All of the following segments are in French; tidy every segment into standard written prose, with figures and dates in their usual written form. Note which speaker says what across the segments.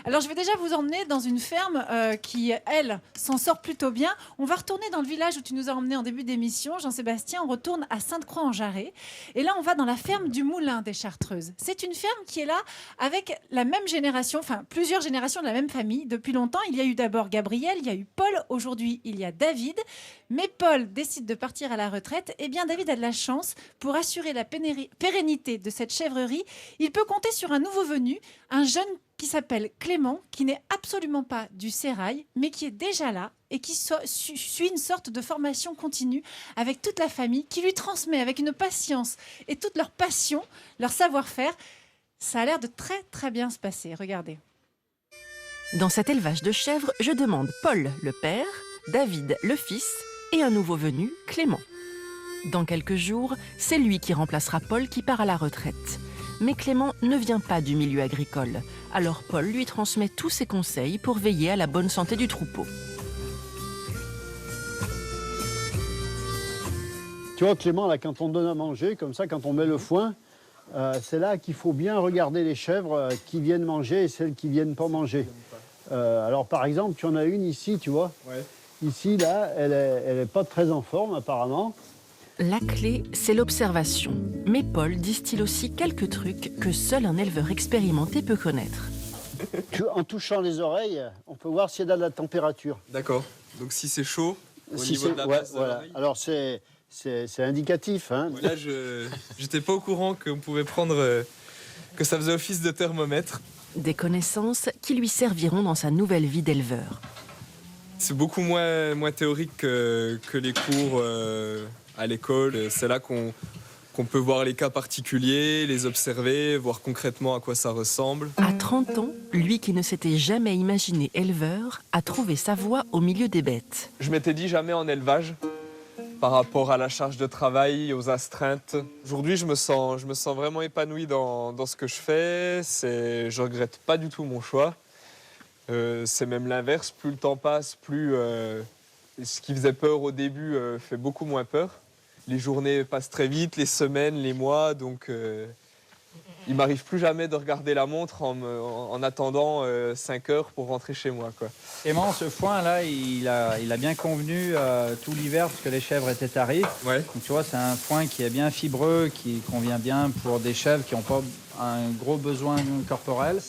Speaker 1: Alors, je vais déjà vous emmener dans une ferme qui, elle, s'en sort plutôt bien. On va retourner dans le village où tu nous as emmenés en début d'émission, Jean-Sébastien. On retourne à Sainte-Croix-en-Jarret. Et là, on va dans la ferme du Moulin des Chartreuses. C'est une ferme qui est là avec la même génération, enfin plusieurs générations de la même famille. Depuis longtemps, il y a eu d'abord Gabriel, il y a eu Paul. Aujourd'hui, il y a David. Mais Paul décide de partir à la retraite. Eh bien, David a de la chance pour assurer la pérennité de cette chèvrerie. Il peut compter sur un nouveau venu, un jeune qui s'appelle Clément, qui n'est absolument pas du sérail, mais qui est déjà là et qui suit une sorte de formation continue avec toute la famille, qui lui transmet avec une patience et toute leur passion, leur savoir-faire. Ça a l'air de très très bien se passer, regardez.
Speaker 2: Dans cet élevage de chèvres, je demande Paul, le père, David, le fils, et un nouveau venu, Clément. Dans quelques jours, c'est lui qui remplacera Paul qui part à la retraite. Mais Clément ne vient pas du milieu agricole. Alors Paul lui transmet tous ses conseils pour veiller à la bonne santé du troupeau.
Speaker 3: Tu vois Clément, là, quand on donne à manger, comme ça, quand on met le foin, c'est là qu'il faut bien regarder les chèvres qui viennent manger et celles qui ne viennent pas manger. Alors par exemple, tu en as une ici, tu vois. Ouais. Ici, là, elle est pas très en forme apparemment.
Speaker 2: La clé, c'est l'observation. Mais Paul distille aussi quelques trucs que seul un éleveur expérimenté peut connaître.
Speaker 3: En touchant les oreilles, on peut voir s'il y a de la température.
Speaker 4: D'accord. Donc si c'est chaud, au
Speaker 3: si
Speaker 4: niveau de la base de l'oreille.
Speaker 3: Alors c'est indicatif. Hein.
Speaker 4: Là, je n'étais pas au courant qu'on pouvait prendre... que ça faisait office de thermomètre.
Speaker 2: Des connaissances qui lui serviront dans sa nouvelle vie d'éleveur.
Speaker 4: C'est beaucoup moins théorique que les cours à l'école. C'est là qu'on peut voir les cas particuliers, les observer, voir concrètement à quoi ça ressemble.
Speaker 2: À 30 ans, lui qui ne s'était jamais imaginé éleveur, a trouvé sa voie au milieu des bêtes.
Speaker 4: Je m'étais dit jamais en élevage par rapport à la charge de travail, aux astreintes. Aujourd'hui, je me sens vraiment épanoui dans ce que je fais. Je regrette pas du tout mon choix. C'est même l'inverse. Plus le temps passe, plus ce qui faisait peur au début fait beaucoup moins peur. Les journées passent très vite, les semaines, les mois, donc il m'arrive plus jamais de regarder la montre en attendant 5 heures pour rentrer chez moi, quoi.
Speaker 5: Clément, ce foin-là, il a bien convenu tout l'hiver parce que les chèvres étaient tarées.
Speaker 4: Ouais.
Speaker 5: Donc tu vois, c'est un foin qui est bien fibreux, qui convient bien pour des chèvres qui n'ont pas un gros besoin corporel.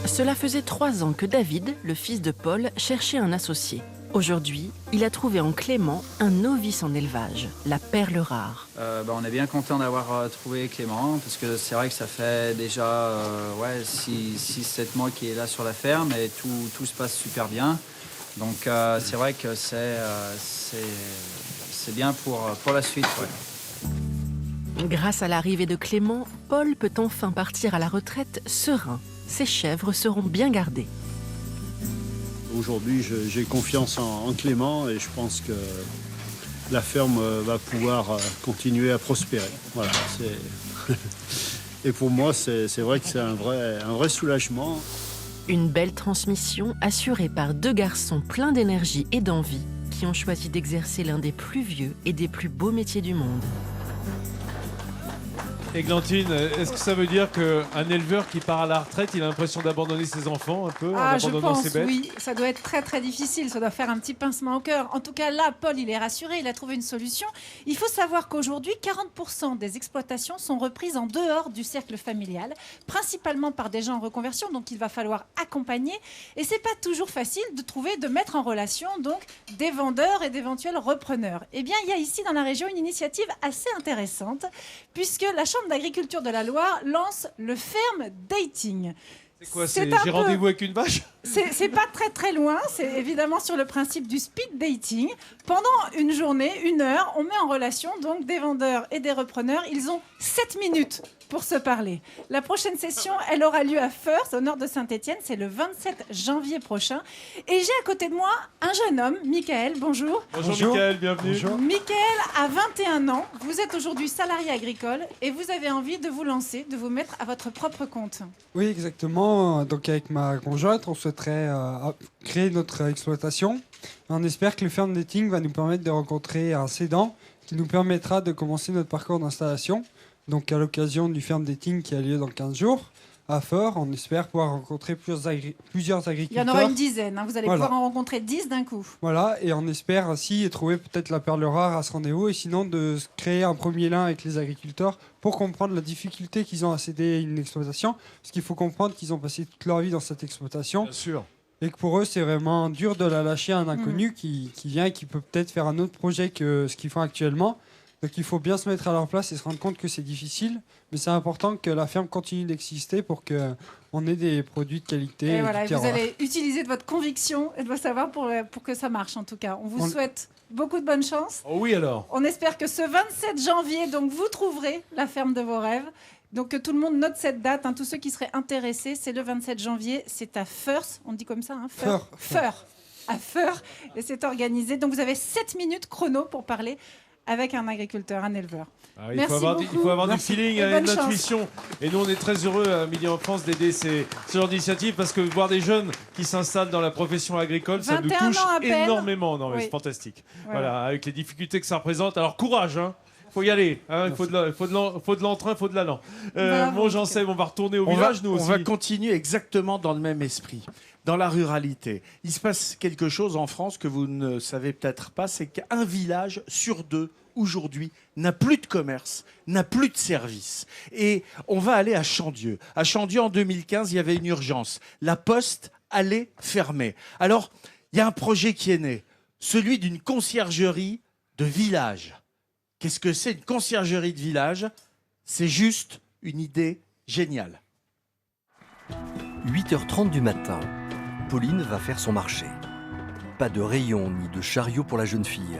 Speaker 2: Cela faisait 3 ans que David, le fils de Paul, cherchait un associé. Aujourd'hui, il a trouvé en Clément un novice en élevage, la perle rare.
Speaker 5: On est bien content d'avoir trouvé Clément, parce que c'est vrai que ça fait déjà 6-7 mois qu'il est là sur la ferme et tout se passe super bien. Donc c'est vrai que c'est bien pour la suite. Ouais.
Speaker 2: Grâce à l'arrivée de Clément, Paul peut enfin partir à la retraite serein. Ses chèvres seront bien gardées.
Speaker 3: Aujourd'hui, j'ai confiance en Clément et je pense que la ferme va pouvoir continuer à prospérer. Voilà, et pour moi, c'est vrai que c'est un vrai soulagement.
Speaker 2: Une belle transmission assurée par 2 garçons pleins d'énergie et d'envie qui ont choisi d'exercer l'un des plus vieux et des plus beaux métiers du monde.
Speaker 6: Églantine, est-ce que ça veut dire qu'un éleveur qui part à la retraite, il a l'impression d'abandonner ses enfants un peu, en
Speaker 1: je
Speaker 6: abandonnant
Speaker 1: pense,
Speaker 6: ses bêtes?
Speaker 1: oui. Ça doit être très très difficile, ça doit faire un petit pincement au cœur. En tout cas, là, Paul, il est rassuré, il a trouvé une solution. Il faut savoir qu'aujourd'hui, 40% des exploitations sont reprises en dehors du cercle familial, principalement par des gens en reconversion, donc il va falloir accompagner. Et c'est pas toujours facile de mettre en relation donc des vendeurs et d'éventuels repreneurs. Eh bien, il y a ici dans la région une initiative assez intéressante, puisque la Chambre d'agriculture de la Loire lance le Ferme Dating.
Speaker 6: C'est quoi, j'ai rendez-vous avec une vache?
Speaker 1: C'est pas très très loin, c'est évidemment sur le principe du speed dating. Pendant une journée, 1 heure, on met en relation donc des vendeurs et des repreneurs. Ils ont 7 minutes pour se parler. La prochaine session, elle aura lieu à Feurs, au nord de Saint-Étienne. C'est le 27 janvier prochain. Et j'ai à côté de moi un jeune homme, Michael. Bonjour.
Speaker 6: Bonjour Michael, bienvenue. Bonjour.
Speaker 1: Michael a 21 ans. Vous êtes aujourd'hui salarié agricole et vous avez envie de vous lancer, de vous mettre à votre propre compte.
Speaker 7: Oui, exactement. Donc avec ma conjointe, on souhaiterait créer notre exploitation. On espère que le Ferme Dating va nous permettre de rencontrer un cédant qui nous permettra de commencer notre parcours d'installation. Donc à l'occasion du Ferme Dating qui a lieu dans 15 jours, à Feurs. On espère pouvoir rencontrer plusieurs
Speaker 1: Il y
Speaker 7: agriculteurs.
Speaker 1: en aura une dizaine, hein. Vous allez
Speaker 7: Voilà.
Speaker 1: pouvoir en rencontrer 10 d'un coup.
Speaker 7: Voilà, et on espère aussi trouver peut-être la perle rare à ce rendez-vous, et sinon de créer un premier lien avec les agriculteurs pour comprendre la difficulté qu'ils ont à céder à une exploitation. Parce qu'il faut comprendre qu'ils ont passé toute leur vie dans cette exploitation.
Speaker 6: Bien sûr.
Speaker 7: Et que pour eux, c'est vraiment dur de la lâcher à un inconnu qui vient et qui peut peut-être faire un autre projet que ce qu'ils font actuellement. Donc il faut bien se mettre à leur place et se rendre compte que c'est difficile. Mais c'est important que la ferme continue d'exister pour qu'on ait des produits de qualité.
Speaker 1: Et
Speaker 7: du
Speaker 1: voilà, vous
Speaker 7: terroir.
Speaker 1: allez utiliser de votre conviction et de votre savoir pour que ça marche en tout cas. On vous souhaite beaucoup de bonne chance.
Speaker 6: Oh oui alors.
Speaker 1: On espère que ce 27 janvier, donc, vous trouverez la ferme de vos rêves. Donc que tout le monde note cette date, hein, tous ceux qui seraient intéressés, c'est le 27 janvier, c'est à Feurs, on dit comme ça, hein, Feurs, à Feurs, et c'est organisé. Donc vous avez 7 minutes chrono pour parler avec un agriculteur, un éleveur.
Speaker 6: Ah, il
Speaker 1: Merci
Speaker 6: faut avoir du feeling
Speaker 1: Et
Speaker 6: et de
Speaker 1: bonne chance.
Speaker 6: l'intuition. Et nous, on est très heureux à Midi en France d'aider ce genre d'initiative parce que voir des jeunes qui s'installent dans la profession agricole, ça nous
Speaker 1: 21
Speaker 6: touche
Speaker 1: ans à peine.
Speaker 6: énormément. Non, mais
Speaker 1: Oui.
Speaker 6: c'est fantastique.
Speaker 1: Voilà.
Speaker 6: Voilà, avec les difficultés que ça représente. Alors, courage, hein. Faut y aller. Hein. Il faut de l'entrain, il faut de l'allant.
Speaker 1: Bravo,
Speaker 6: Bon, j'en sais, on va retourner au
Speaker 8: On
Speaker 6: village, nous aussi.
Speaker 8: va continuer exactement dans le même esprit. Dans la ruralité, il se passe quelque chose en France que vous ne savez peut-être pas, c'est qu'un village sur deux, aujourd'hui, n'a plus de commerce, n'a plus de service. Et on va aller à Chandieu. À Chandieu, en 2015, il y avait une urgence. La poste allait fermer. Alors, il y a un projet qui est né, celui d'une conciergerie de village. Qu'est-ce que c'est une conciergerie de village? C'est juste une idée géniale.
Speaker 9: 8h30 du matin, Pauline va faire son marché. Pas de rayon ni de chariot pour la jeune fille.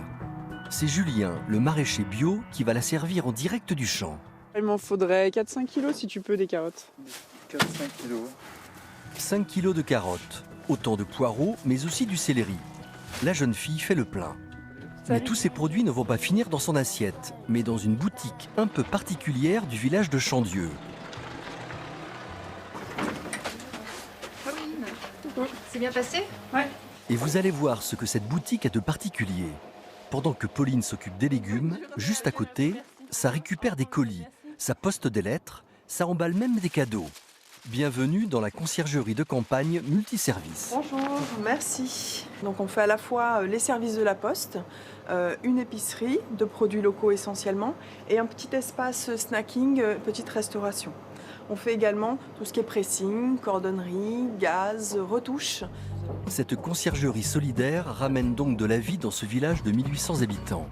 Speaker 9: C'est Julien, le maraîcher bio, qui va la servir en direct du champ.
Speaker 10: Il m'en faudrait 4-5 kilos si tu peux des carottes.
Speaker 8: 4-5 kilos.
Speaker 9: 5 kilos de carottes, autant de poireaux, mais aussi du céleri. La jeune fille fait le plein. Mais tous ces produits ne vont pas finir dans son assiette, mais dans une boutique un peu particulière du village de Chandieu.
Speaker 11: C'est bien passé?
Speaker 9: Et vous allez voir ce que cette boutique a de particulier. Pendant que Pauline s'occupe des légumes, juste à côté, ça récupère des colis, ça poste des lettres, ça emballe même des cadeaux. Bienvenue dans la conciergerie de campagne multiservice.
Speaker 10: Bonjour, merci. Donc on fait à la fois les services de la poste, une épicerie de produits locaux essentiellement et un petit espace snacking, petite restauration. On fait également tout ce qui est pressing, cordonnerie, gaz, retouches.
Speaker 9: Cette conciergerie solidaire ramène donc de la vie dans ce village de 1800 habitants.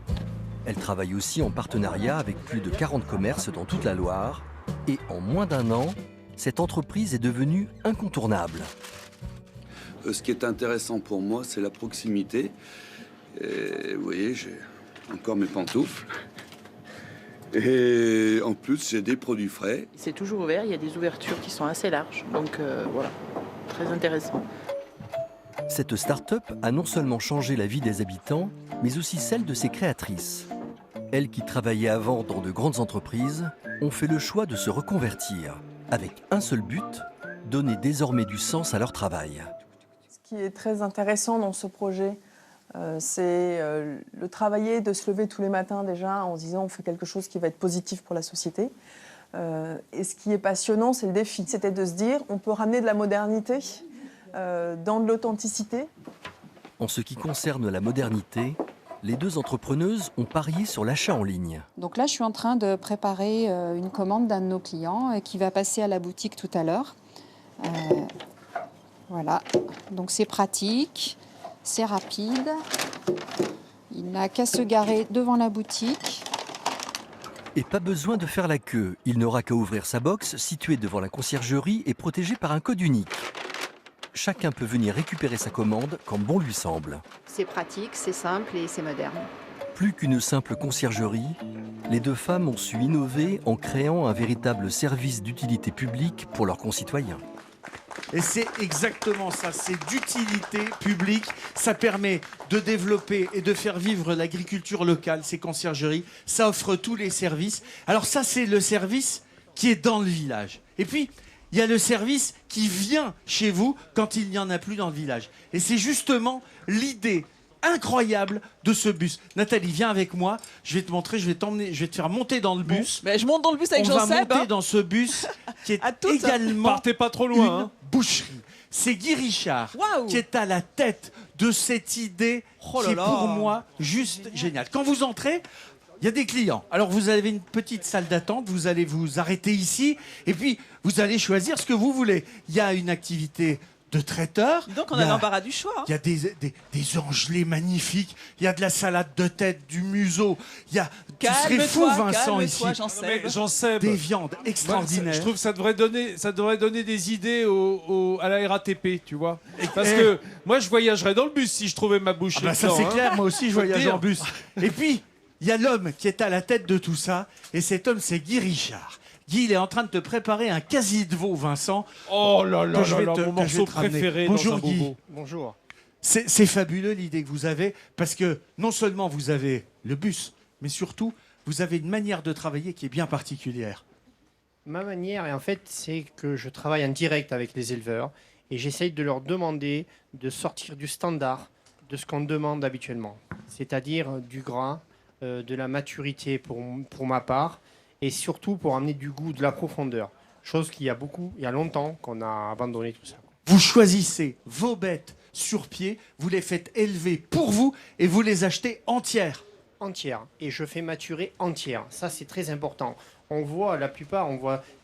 Speaker 9: Elle travaille aussi en partenariat avec plus de 40 commerces dans toute la Loire. Et en moins d'un an, cette entreprise est devenue incontournable.
Speaker 12: Ce qui est intéressant pour moi, c'est la proximité. Et vous voyez, j'ai encore mes pantoufles. Et en plus, j'ai des produits frais.
Speaker 11: C'est toujours ouvert, il y a des ouvertures qui sont assez larges. Donc voilà, très intéressant.
Speaker 9: Cette start-up a non seulement changé la vie des habitants, mais aussi celle de ses créatrices. Elles qui travaillaient avant dans de grandes entreprises ont fait le choix de se reconvertir, avec un seul but, donner désormais du sens à leur travail.
Speaker 10: Ce qui est très intéressant dans ce projet, c'est le travailler, de se lever tous les matins déjà en se disant on fait quelque chose qui va être positif pour la société. Et ce qui est passionnant, c'est le défi. C'était de se dire on peut ramener de la modernité dans de l'authenticité.
Speaker 9: En ce qui concerne la modernité, les deux entrepreneuses ont parié sur l'achat en ligne.
Speaker 13: Donc là, je suis en train de préparer une commande d'un de nos clients qui va passer à la boutique tout à l'heure. Voilà, donc c'est pratique, c'est rapide. Il n'a qu'à se garer devant la boutique.
Speaker 9: Et pas besoin de faire la queue. Il n'aura qu'à ouvrir sa box située devant la conciergerie et protégée par un code unique. Chacun peut venir récupérer sa commande quand bon lui semble.
Speaker 11: C'est pratique, c'est simple et c'est moderne.
Speaker 9: Plus qu'une simple conciergerie, les deux femmes ont su innover en créant un véritable service d'utilité publique pour leurs concitoyens.
Speaker 8: Et c'est exactement ça, c'est d'utilité publique. Ça permet de développer et de faire vivre l'agriculture locale, ces conciergeries. Ça offre tous les services. Alors ça, c'est le service qui est dans le village. Et puis, il y a le service qui vient chez vous quand il n'y en a plus dans le village. Et c'est justement l'idée incroyable de ce bus. Nathalie, viens avec moi. Je vais te montrer, je vais t'emmener, je vais te faire monter dans le bus.
Speaker 11: Mais je monte dans le bus avec
Speaker 8: On va
Speaker 11: Jean-Seb.
Speaker 8: monter dans ce bus qui est également
Speaker 6: Partez pas trop loin.
Speaker 8: une
Speaker 6: Hein.
Speaker 8: boucherie. C'est Guy Richard
Speaker 11: Waouh.
Speaker 8: qui est à la tête de cette idée
Speaker 11: Oh là
Speaker 8: qui est
Speaker 11: là.
Speaker 8: pour moi juste géniale. Quand vous entrez, il y a des clients. Alors vous avez une petite salle d'attente, vous allez vous arrêter ici et puis vous allez choisir ce que vous voulez. Il y a une activité de traiteur.
Speaker 11: Donc on
Speaker 8: Il y
Speaker 11: a l'embarras du choix.
Speaker 8: Il y a des angelés magnifiques, il y a de la salade de tête, du museau, il y a... Tu serais fou, Vincent, ici.
Speaker 6: Jean-Seb,
Speaker 8: des viandes extraordinaires.
Speaker 6: Je trouve que ça devrait donner des idées à la RATP, tu vois. Parce que moi, je voyagerais dans le bus si je trouvais ma bouche.
Speaker 8: Ça, c'est clair, moi aussi, je
Speaker 6: Faut le
Speaker 8: voyage
Speaker 6: dire.
Speaker 8: en bus. Et puis, il y a l'homme qui est à la tête de tout ça, et cet homme, c'est Guy Richard. Guy, il est en train de te préparer un quasi de veau, Vincent.
Speaker 6: Oh là là
Speaker 8: que je
Speaker 6: là
Speaker 8: vais
Speaker 6: là,
Speaker 8: te-
Speaker 6: mon
Speaker 8: que je vais
Speaker 6: morceau
Speaker 8: te ramener.
Speaker 6: préféré
Speaker 8: Bonjour,
Speaker 6: dans un
Speaker 8: Guy.
Speaker 6: bobo.
Speaker 14: Bonjour.
Speaker 8: C'est fabuleux l'idée que vous avez, parce que non seulement vous avez le bus, mais surtout, vous avez une manière de travailler qui est bien particulière.
Speaker 14: Ma manière, en fait, c'est que je travaille en direct avec les éleveurs et j'essaye de leur demander de sortir du standard de ce qu'on demande habituellement, c'est-à-dire du gras, de la maturité pour ma part, et surtout pour amener du goût, de la profondeur. Chose qu'il y a il y a longtemps qu'on a abandonné tout ça.
Speaker 8: Vous choisissez vos bêtes sur pied, vous les faites élever pour vous et vous les achetez entières.
Speaker 14: Entière. Et je fais maturer entière. Ça, c'est très important. On voit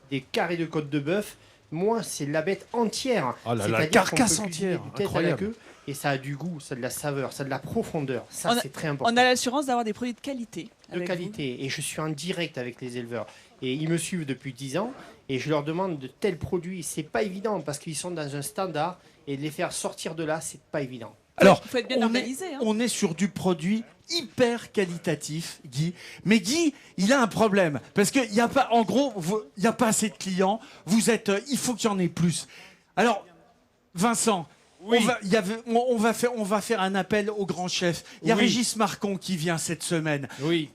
Speaker 14: des carrés de côte de bœuf. Moi, c'est la bête entière.
Speaker 8: Oh là là,
Speaker 14: C'est-à-dire
Speaker 8: carcasse
Speaker 14: qu'on peut cuisiner
Speaker 8: entière,
Speaker 14: du tête à la
Speaker 8: incroyable.
Speaker 14: queue, et ça a du goût, ça a de la saveur, ça a de la profondeur. Ça,
Speaker 11: On a-
Speaker 14: c'est très important.
Speaker 11: On a l'assurance d'avoir des produits de qualité.
Speaker 14: De
Speaker 11: avec
Speaker 14: qualité. Et je suis en direct avec les éleveurs. Et ils me suivent depuis 10 ans. Et je leur demande de tels produits. C'est pas évident parce qu'ils sont dans un standard. Et de les faire sortir de là, c'est pas évident.
Speaker 8: Alors,
Speaker 11: Il faut être bien organisé. Hein.
Speaker 8: on est sur du produit hyper qualitatif, Guy. Mais Guy, il a un problème. Parce qu'il n'y a pas, en gros, il n'y a pas assez de clients. Vous êtes, il faut qu'il y en ait plus. Alors, Vincent,
Speaker 6: Oui.
Speaker 8: on va faire un appel au grand chef. Il y a
Speaker 6: Oui.
Speaker 8: Régis Marcon qui vient cette semaine.
Speaker 6: Oui.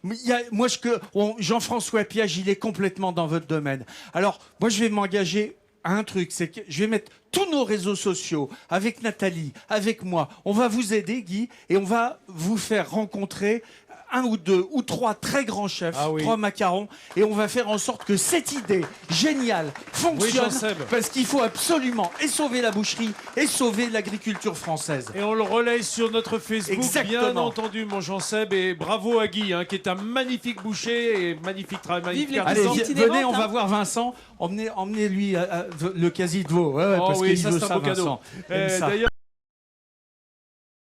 Speaker 8: Jean-François Piage, il est complètement dans votre domaine. Alors, moi, je vais m'engager à un truc, c'est que je vais mettre tous nos réseaux sociaux avec Nathalie, avec moi. On va vous aider, Guy, et on va vous faire rencontrer un ou deux ou trois très grands chefs,
Speaker 6: Ah oui.
Speaker 8: 3 macarons, et on va faire en sorte que cette idée géniale fonctionne,
Speaker 6: Jean-Seb.
Speaker 8: parce qu'il faut absolument et sauver la boucherie et sauver l'agriculture française.
Speaker 6: Et on le relaye sur notre Facebook,
Speaker 8: Exactement.
Speaker 6: bien entendu, mon Jean-Seb. Et bravo à Guy, hein, qui est un magnifique boucher et magnifique travail. Magnifique
Speaker 11: les
Speaker 8: Allez,
Speaker 6: artisan.
Speaker 8: venez, on va voir Vincent. Emmenez-lui le quasi de veau. Ouais,
Speaker 6: Oh
Speaker 8: parce
Speaker 6: oui,
Speaker 8: qu'il
Speaker 6: ça
Speaker 8: veut
Speaker 6: c'est un
Speaker 8: ça,
Speaker 6: beau cadeau.
Speaker 8: Vincent. Aime ça.
Speaker 6: D'ailleurs.